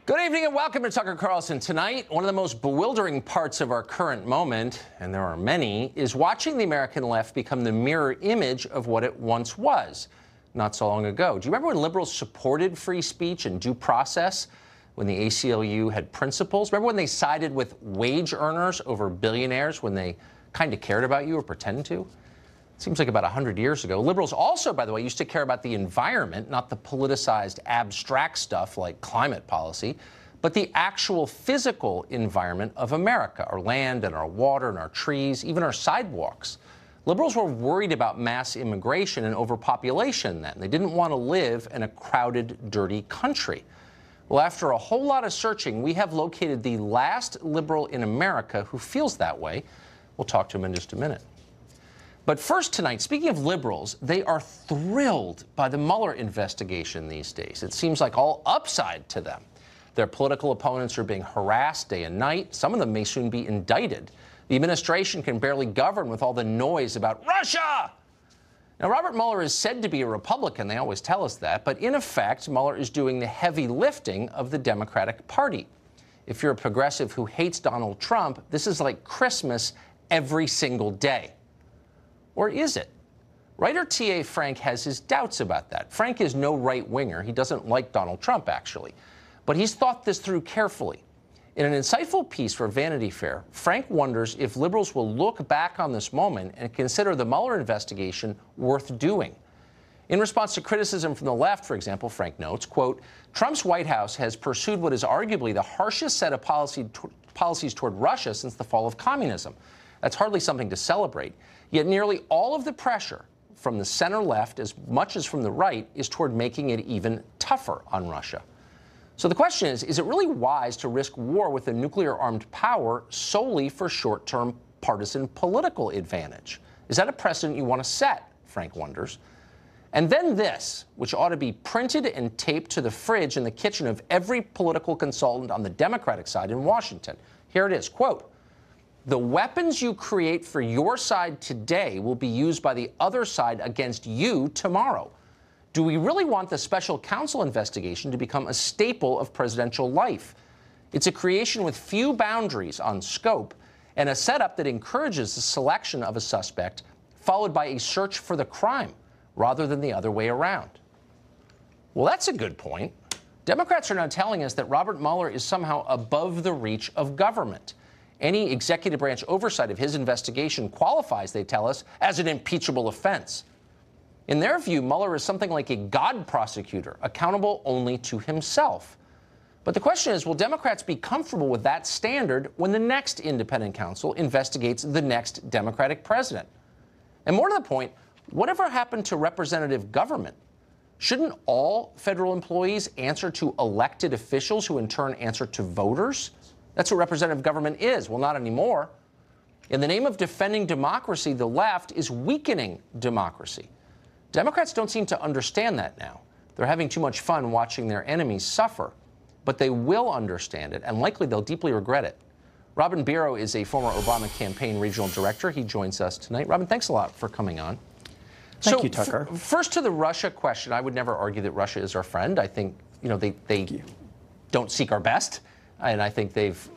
Good evening and welcome to Tucker Carlson. Tonight, one of the most bewildering parts of our current moment, and there are many, is watching the American left become the mirror image of what it once was not so long ago. Do you remember when liberals supported free speech and due process, when the ACLU had principles? Remember when they sided with wage earners over billionaires when they kind of cared about you or pretended to? Seems like about 100 years ago. Liberals also, by the way, used to care about the environment, not the politicized abstract stuff like climate policy, but the actual physical environment of America, our land and our water and our trees, even our sidewalks. Liberals were worried about mass immigration and overpopulation then. They didn't want to live in a crowded, dirty country. Well, after a whole lot of searching, we have located the last liberal in America who feels that way. We'll talk to him in just a minute. But first tonight, speaking of liberals, they are thrilled by the Mueller investigation these days. It seems like all upside to them. Their political opponents are being harassed day and night. Some of them may soon be indicted. The administration can barely govern with all the noise about Russia. Now, Robert Mueller is said to be a Republican. They always tell us that. But in effect, Mueller is doing the heavy lifting of the Democratic Party. If you're a progressive who hates Donald Trump, this is like Christmas every single day. Or is it? Writer T.A. Frank has his doubts about that. Frank is no right-winger. He doesn't like Donald Trump, actually. But he's thought this through carefully. In an insightful piece for Vanity Fair, Frank wonders if liberals will look back on this moment and consider the Mueller investigation worth doing. In response to criticism from the left, for example, Frank notes, quote, Trump's White House has pursued what is arguably the harshest set of policies toward Russia since the fall of communism. That's hardly something to celebrate. Yet nearly all of the pressure from the center left, as much as from the right, is toward making it even tougher on Russia. So the question is it really wise to risk war with a nuclear-armed power solely for short-term partisan political advantage? Is that a precedent you want to set, Frank wonders? And then this, which ought to be printed and taped to the fridge in the kitchen of every political consultant on the Democratic side in Washington. Here it is, quote, the weapons you create for your side today will be used by the other side against you tomorrow. Do we really want the special counsel investigation to become a staple of presidential life? It's a creation with few boundaries on scope and a setup that encourages the selection of a suspect followed by a search for the crime rather than the other way around. Well, that's a good point. Democrats are now telling us that Robert Mueller is somehow above the reach of government. Any executive branch oversight of his investigation qualifies, they tell us, as an impeachable offense. In their view, Mueller is something like a God prosecutor, accountable only to himself. But the question is, will Democrats be comfortable with that standard when the next independent counsel investigates the next Democratic president? And more to the point, whatever happened to representative government? Shouldn't all federal employees answer to elected officials who in turn answer to voters? That's what representative government is. Well, not anymore. In the name of defending democracy, the left is weakening democracy. Democrats don't seem to understand that now. They're having too much fun watching their enemies suffer. But they will understand it, and likely they'll deeply regret it. Robin Biro is a former Obama campaign regional director. He joins us tonight. Robin, thanks a lot for coming on. Thank you, Tucker. First to the Russia question, I would never argue that Russia is our friend. I think, they don't seek our best. And I think they've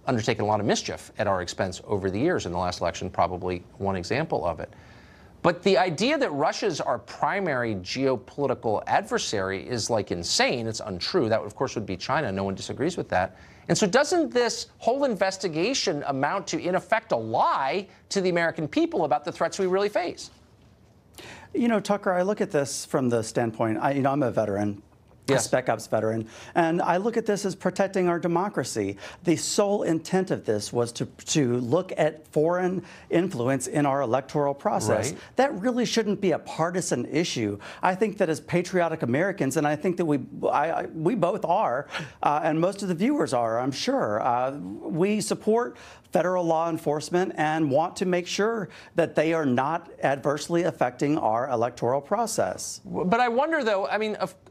undertaken a lot of mischief at our expense over the years. In the last election, probably one example of it. But the idea that Russia is our primary geopolitical adversary is like insane. It's untrue. That, of course, would be China. No one disagrees with that. And so doesn't this whole investigation amount to, in effect, a lie to the American people about the threats we really face? You know, Tucker, I look at this from the standpoint, I'm a veteran. Yes. A Spec Ops veteran, and I look at this as protecting our democracy. The sole intent of this was to look at foreign influence in our electoral process. Right. That really shouldn't be a partisan issue. I think that as patriotic Americans, and I think that we both are, and most of the viewers are, I'm sure, we support federal law enforcement and want to make sure that they are not adversely affecting our electoral process. But I wonder, though,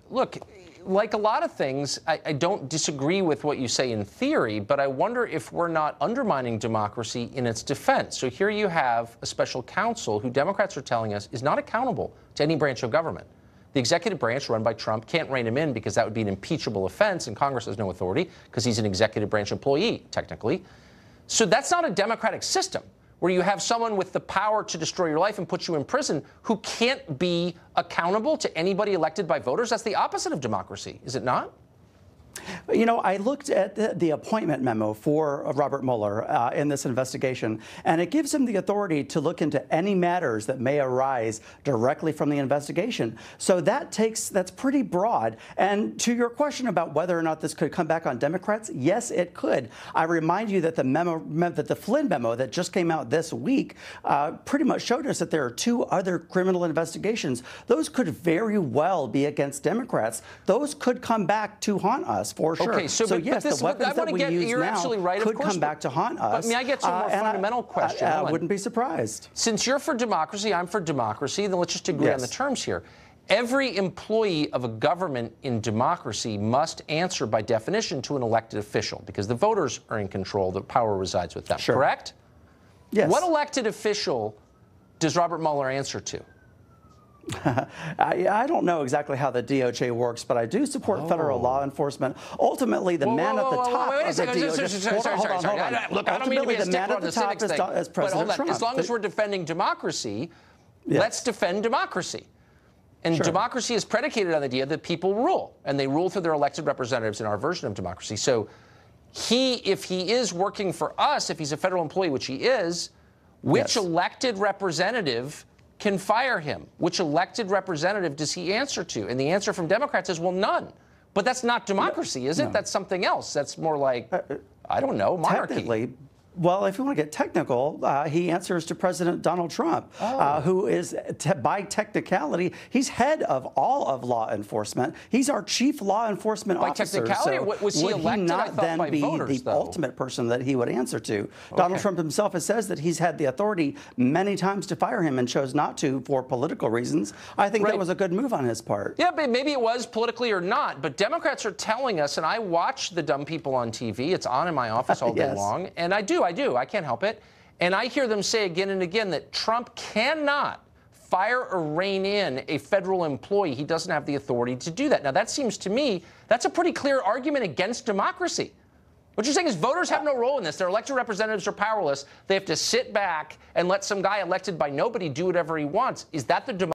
look, like a lot of things, I don't disagree with what you say in theory, but I wonder if we're not undermining democracy in its defense. So here you have a special counsel who Democrats are telling us is not accountable to any branch of government. The executive branch, run by Trump, can't rein him in because that would be an impeachable offense, and Congress has no authority because he's an executive branch employee, technically. So that's not a democratic system where you have someone with the power to destroy your life and put you in prison who can't be accountable to anybody elected by voters. That's the opposite of democracy, is it not? You know, I looked at the appointment memo for Robert Mueller in this investigation, and it gives him the authority to look into any matters that may arise directly from the investigation. So that's pretty broad. And to your question about whether or not this could come back on Democrats, yes, it could. I remind you that the Flynn memo that just came out this week pretty much showed us that there are 2 other criminal investigations. Those could very well be against Democrats. Those could come back to haunt us. For sure. Okay, so yes, this, the weapons that we use you're now absolutely right, could of course, come back to haunt us. But may I get to a more fundamental question? I wouldn't be surprised. Since you're for democracy, I'm for democracy, then let's just agree on the terms here. Every employee of a government in democracy must answer by definition to an elected official because the voters are in control, the power resides with them, correct? Yes. What elected official does Robert Mueller answer to? I don't know exactly how the DOJ works, but I do support federal law enforcement. Ultimately, the man at the top of the DOJ. Hold on. Look, I don't mean to be a stickler on the civics thing, but hold on. As long as we're defending democracy, let's defend democracy. And democracy is predicated on the idea that people rule, and they rule through their elected representatives in our version of democracy. So if he is working for us, if he's a federal employee, which he is, which elected representative can fire him? Which elected representative does he answer to? And the answer from Democrats is, well, none. But that's not democracy, is it? No. That's something else. That's more like, I don't know, monarchy. Technically, well, if you want to get technical, he answers to President Donald Trump, who is, by technicality, he's head of all of law enforcement. He's our chief law enforcement officer. By technicality, so was he elected? Would he not then by be voters, the ultimate person that he would answer to? Donald Trump himself has said that he's had the authority many times to fire him and chose not to for political reasons. I think that was a good move on his part. Yeah, but maybe it was politically or not. But Democrats are telling us, and I watch the dumb people on TV. It's on in my office all day long, and I do. I can't help it. And I hear them say again and again that Trump cannot fire or rein in a federal employee. He doesn't have the authority to do that. Now, that seems to me, that's a pretty clear argument against democracy. What you're saying is voters have no role in this. Their elected representatives are powerless. They have to sit back and let some guy elected by nobody do whatever he wants. Is that the democracy?